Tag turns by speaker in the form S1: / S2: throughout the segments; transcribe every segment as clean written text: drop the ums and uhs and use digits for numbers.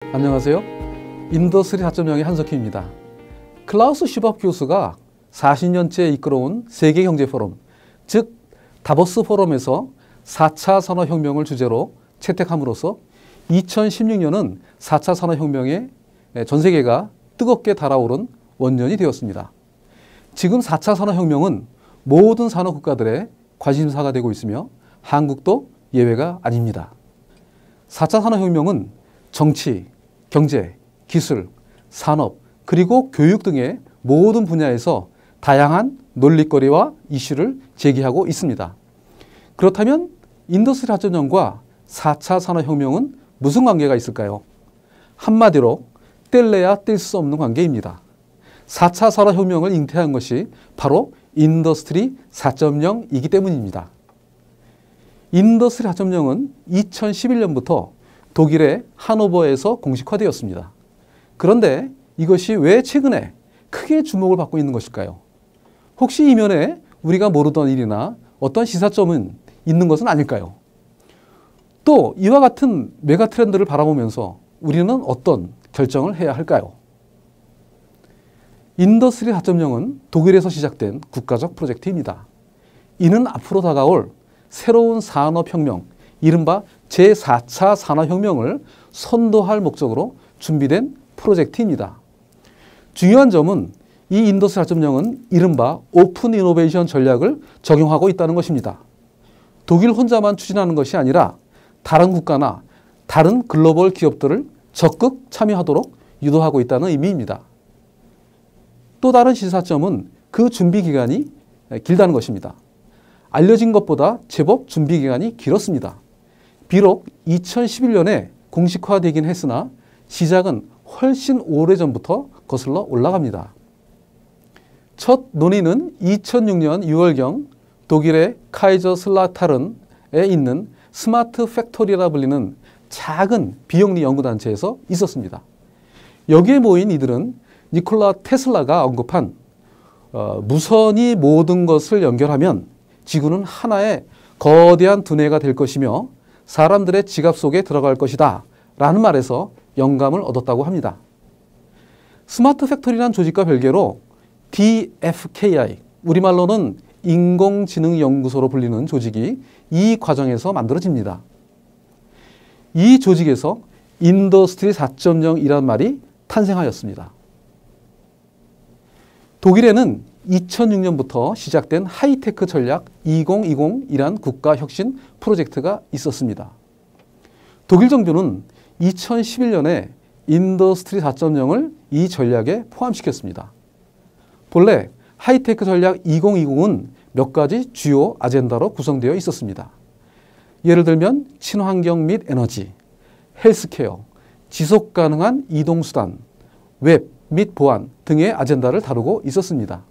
S1: 안녕하세요. 인더스트리 4.0의 한석희입니다. 클라우스 슈밥 교수가 40년째 이끌어온 세계경제포럼, 즉 다보스 포럼에서 4차 산업혁명을 주제로 채택함으로써 2016년은 4차 산업혁명에 전 세계가 뜨겁게 달아오른 원년이 되었습니다. 지금 4차 산업혁명은 모든 산업국가들의 관심사가 되고 있으며 한국도 예외가 아닙니다. 4차 산업혁명은 정치, 경제, 기술, 산업, 그리고 교육 등의 모든 분야에서 다양한 논리거리와 이슈를 제기하고 있습니다. 그렇다면 인더스트리 4.0과 4차 산업혁명은 무슨 관계가 있을까요? 한마디로 뗄래야 뗄 수 없는 관계입니다. 4차 산업혁명을 잉태한 것이 바로 인더스트리 4.0이기 때문입니다. 인더스트리 4.0은 2011년부터 독일의 하노버에서 공식화되었습니다. 그런데 이것이 왜 최근에 크게 주목을 받고 있는 것일까요? 혹시 이면에 우리가 모르던 일이나 어떤 시사점은 있는 것은 아닐까요? 또 이와 같은 메가 트렌드를 바라보면서 우리는 어떤 결정을 해야 할까요? 인더스트리 4.0은 독일에서 시작된 국가적 프로젝트입니다. 이는 앞으로 다가올 새로운 산업혁명, 이른바 제4차 산업혁명을 선도할 목적으로 준비된 프로젝트입니다. 중요한 점은 이 인더스트리 4.0은 이른바 오픈 이노베이션 전략을 적용하고 있다는 것입니다. 독일 혼자만 추진하는 것이 아니라 다른 국가나 다른 글로벌 기업들을 적극 참여하도록 유도하고 있다는 의미입니다. 또 다른 시사점은 그 준비 기간이 길다는 것입니다. 알려진 것보다 제법 준비 기간이 길었습니다. 비록 2011년에 공식화되긴 했으나 시작은 훨씬 오래전부터 거슬러 올라갑니다. 첫 논의는 2006년 6월경 독일의 카이저슬라타른에 있는 스마트 팩토리라 불리는 작은 비영리 연구단체에서 있었습니다. 여기에 모인 이들은 니콜라 테슬라가 언급한 무선이 모든 것을 연결하면 지구는 하나의 거대한 두뇌가 될 것이며 사람들의 지갑 속에 들어갈 것이다 라는 말에서 영감을 얻었다고 합니다. 스마트 팩토리라는 조직과 별개로 DFKI, 우리말로는 인공지능연구소로 불리는 조직이 이 과정에서 만들어집니다. 이 조직에서 인더스트리 4.0이란 말이 탄생하였습니다. 독일에는 2006년부터 시작된 하이테크 전략 2020이란 국가혁신 프로젝트가 있었습니다. 독일 정부는 2011년에 인더스트리 4.0을 이 전략에 포함시켰습니다. 본래 하이테크 전략 2020은 몇 가지 주요 아젠다로 구성되어 있었습니다. 예를 들면 친환경 및 에너지, 헬스케어, 지속가능한 이동수단, 웹 및 보안 등의 아젠다를 다루고 있었습니다.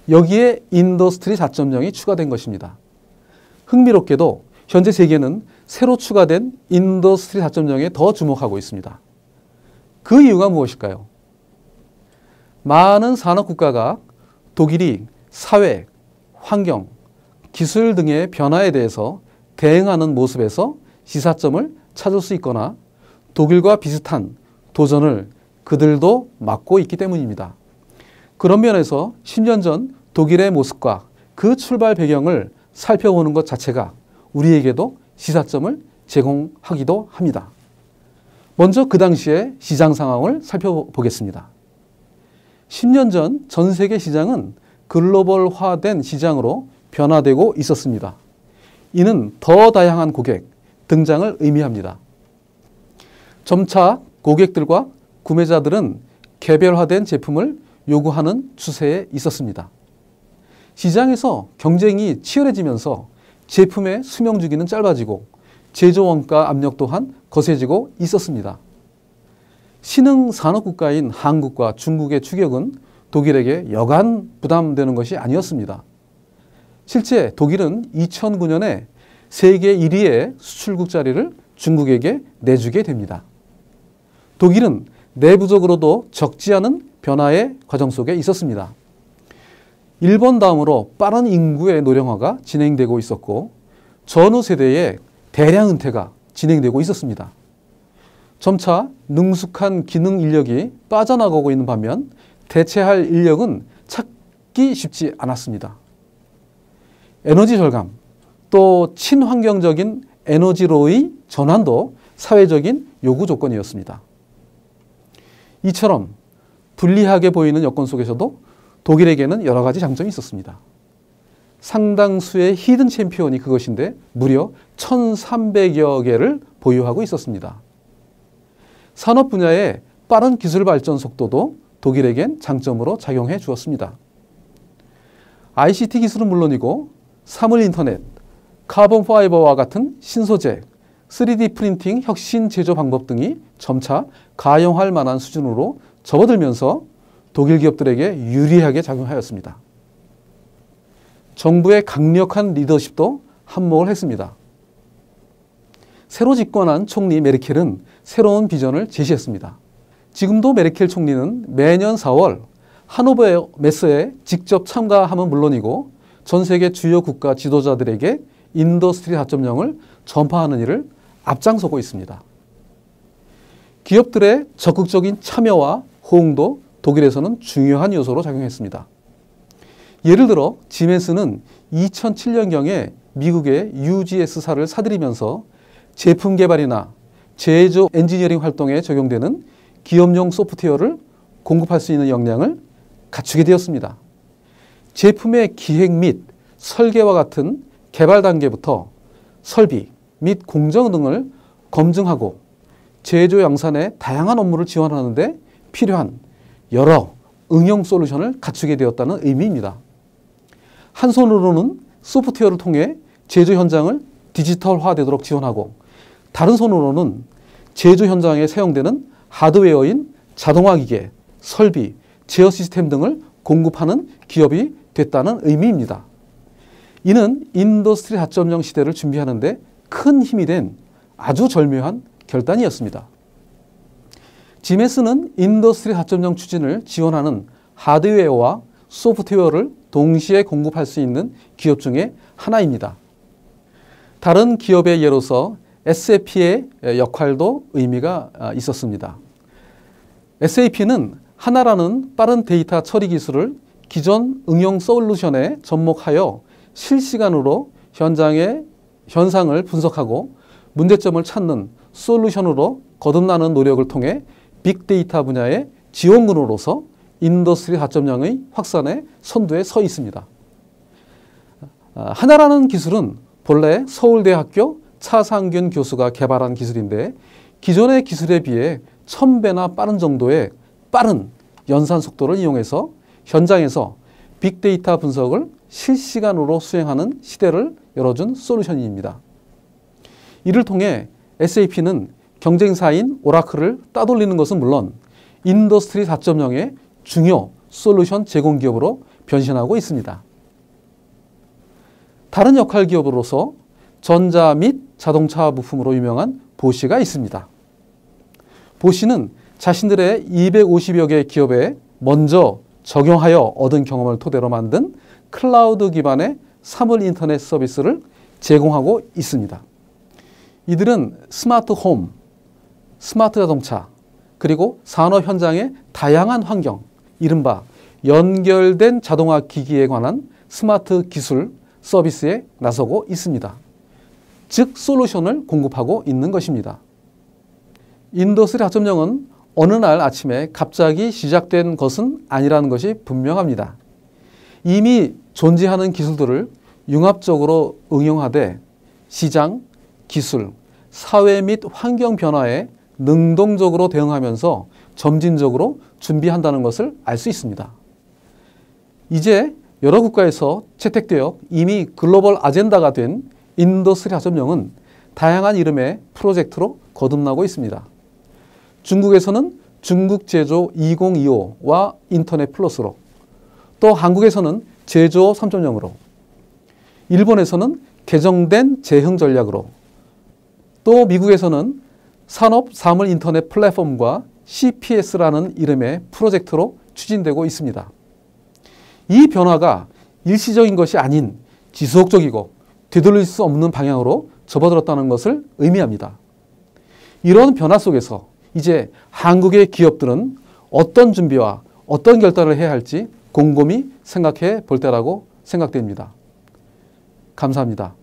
S1: 여기에 인더스트리 4.0이 추가된 것입니다. 흥미롭게도 현재 세계는 새로 추가된 인더스트리 4.0에 더 주목하고 있습니다. 그 이유가 무엇일까요? 많은 산업국가가 독일이 사회, 환경, 기술 등의 변화에 대해서 대응하는 모습에서 시사점을 찾을 수 있거나 독일과 비슷한 도전을 그들도 맡고 있기 때문입니다. 그런 면에서 10년 전 독일의 모습과 그 출발 배경을 살펴보는 것 자체가 우리에게도 시사점을 제공하기도 합니다. 먼저 그 당시의 시장 상황을 살펴보겠습니다. 10년 전 전 세계 시장은 글로벌화된 시장으로 변화되고 있었습니다. 이는 더 다양한 고객 등장을 의미합니다. 점차 고객들과 구매자들은 개별화된 제품을 요구하는 추세에 있었습니다. 시장에서 경쟁이 치열해지면서 제품의 수명 주기는 짧아지고 제조 원가 압력 또한 거세지고 있었습니다. 신흥 산업국가인 한국과 중국의 추격은 독일에게 여간 부담되는 것이 아니었습니다. 실제 독일은 2009년에 세계 1위의 수출국 자리를 중국에게 내주게 됩니다. 독일은 내부적으로도 적지 않은 변화의 과정 속에 있었습니다. 일본 다음으로 빠른 인구의 노령화가 진행되고 있었고 전후 세대의 대량 은퇴가 진행되고 있었습니다. 점차 능숙한 기능 인력이 빠져나가고 있는 반면 대체할 인력은 찾기 쉽지 않았습니다. 에너지 절감, 또 친환경적인 에너지로의 전환도 사회적인 요구 조건이었습니다. 이처럼 불리하게 보이는 여건 속에서도 독일에게는 여러 가지 장점이 있었습니다. 상당수의 히든 챔피언이 그것인데 무려 1,300여 개를 보유하고 있었습니다. 산업 분야의 빠른 기술 발전 속도도 독일에겐 장점으로 작용해 주었습니다. ICT 기술은 물론이고 사물 인터넷, 카본 파이버와 같은 신소재, 3D 프린팅 혁신 제조 방법 등이 점차 가용할 만한 수준으로 접어들면서 독일 기업들에게 유리하게 작용하였습니다. 정부의 강력한 리더십도 한몫을 했습니다. 새로 집권한 총리 메르켈은 새로운 비전을 제시했습니다. 지금도 메르켈 총리는 매년 4월 하노버 메스에 직접 참가함은 물론이고 전 세계 주요 국가 지도자들에게 인더스트리 4.0을 전파하는 일을 앞장서고 있습니다. 기업들의 적극적인 참여와 호응도 독일에서는 중요한 요소로 작용했습니다. 예를 들어 지멘스는 2007년경에 미국의 UGS사를 사들이면서 제품 개발이나 제조 엔지니어링 활동에 적용되는 기업용 소프트웨어를 공급할 수 있는 역량을 갖추게 되었습니다. 제품의 기획 및 설계와 같은 개발 단계부터 설비 및 공정 등을 검증하고 제조 양산의 다양한 업무를 지원하는 데 필요한 여러 응용 솔루션을 갖추게 되었다는 의미입니다. 한 손으로는 소프트웨어를 통해 제조 현장을 디지털화되도록 지원하고 다른 손으로는 제조 현장에 사용되는 하드웨어인 자동화 기계, 설비, 제어 시스템 등을 공급하는 기업이 됐다는 의미입니다. 이는 인더스트리 4.0 시대를 준비하는 데 큰 힘이 된 아주 절묘한 결단이었습니다. 지멘스는 인더스트리 4.0 추진을 지원하는 하드웨어와 소프트웨어를 동시에 공급할 수 있는 기업 중에 하나입니다. 다른 기업의 예로서 SAP의 역할도 의미가 있었습니다. SAP는 하나라는 빠른 데이터 처리 기술을 기존 응용 솔루션에 접목하여 실시간으로 현상을 분석하고 문제점을 찾는 솔루션으로 거듭나는 노력을 통해 빅데이터 분야의 지원군으로서 인더스트리 4.0의 확산의 선두에 서 있습니다. 하나라는 기술은 본래 서울대학교 차상균 교수가 개발한 기술인데 기존의 기술에 비해 1000배나 빠른 정도의 빠른 연산 속도를 이용해서 현장에서 빅데이터 분석을 실시간으로 수행하는 시대를 열어준 솔루션입니다. 이를 통해 SAP는 경쟁사인 오라클을 따돌리는 것은 물론 인더스트리 4.0의 중요 솔루션 제공 기업으로 변신하고 있습니다. 다른 역할 기업으로서 전자 및 자동차 부품으로 유명한 보쉬가 있습니다. 보쉬는 자신들의 250여 개 기업에 먼저 적용하여 얻은 경험을 토대로 만든 클라우드 기반의 사물 인터넷 서비스를 제공하고 있습니다. 이들은 스마트 홈, 스마트 자동차, 그리고 산업 현장의 다양한 환경, 이른바 연결된 자동화 기기에 관한 스마트 기술 서비스에 나서고 있습니다. 즉 솔루션을 공급하고 있는 것입니다. 인더스트리 4.0은 어느 날 아침에 갑자기 시작된 것은 아니라는 것이 분명합니다. 이미 존재하는 기술들을 융합적으로 응용하되 시장, 기술, 사회 및 환경 변화에 능동적으로 대응하면서 점진적으로 준비한다는 것을 알 수 있습니다. 이제 여러 국가에서 채택되어 이미 글로벌 아젠다가 된 인더스트리 4.0은 다양한 이름의 프로젝트로 거듭나고 있습니다. 중국에서는 중국 제조 2025와 인터넷 플러스로, 또 한국에서는 제조 3.0으로, 일본에서는 개정된 재흥 전략으로, 또 미국에서는 산업 사물 인터넷 플랫폼과 CPS라는 이름의 프로젝트로 추진되고 있습니다. 이 변화가 일시적인 것이 아닌 지속적이고 되돌릴 수 없는 방향으로 접어들었다는 것을 의미합니다. 이런 변화 속에서 이제 한국의 기업들은 어떤 준비와 어떤 결단을 해야 할지 곰곰이 생각해 볼 때라고 생각됩니다. 감사합니다.